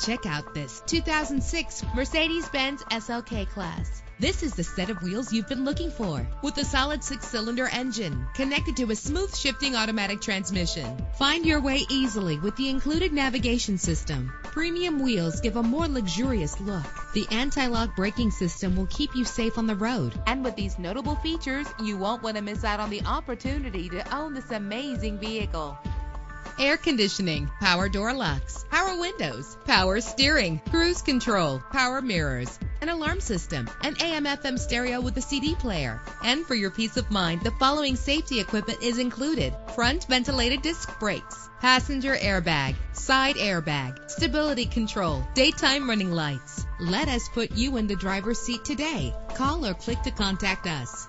Check out this 2006 Mercedes-Benz SLK Class. This is the set of wheels you've been looking for, with a solid 6-cylinder engine connected to a smooth shifting automatic transmission. Find your way easily with the included navigation system. Premium wheels give a more luxurious look. The anti-lock braking system will keep you safe on the road. And with these notable features, you won't want to miss out on the opportunity to own this amazing vehicle. Air conditioning, power door locks, power windows, power steering, cruise control, power mirrors, an alarm system, an AM/FM stereo with a CD player. And for your peace of mind, the following safety equipment is included: front ventilated disc brakes, passenger airbag, side airbag, stability control, daytime running lights. Let us put you in the driver's seat today. Call or click to contact us.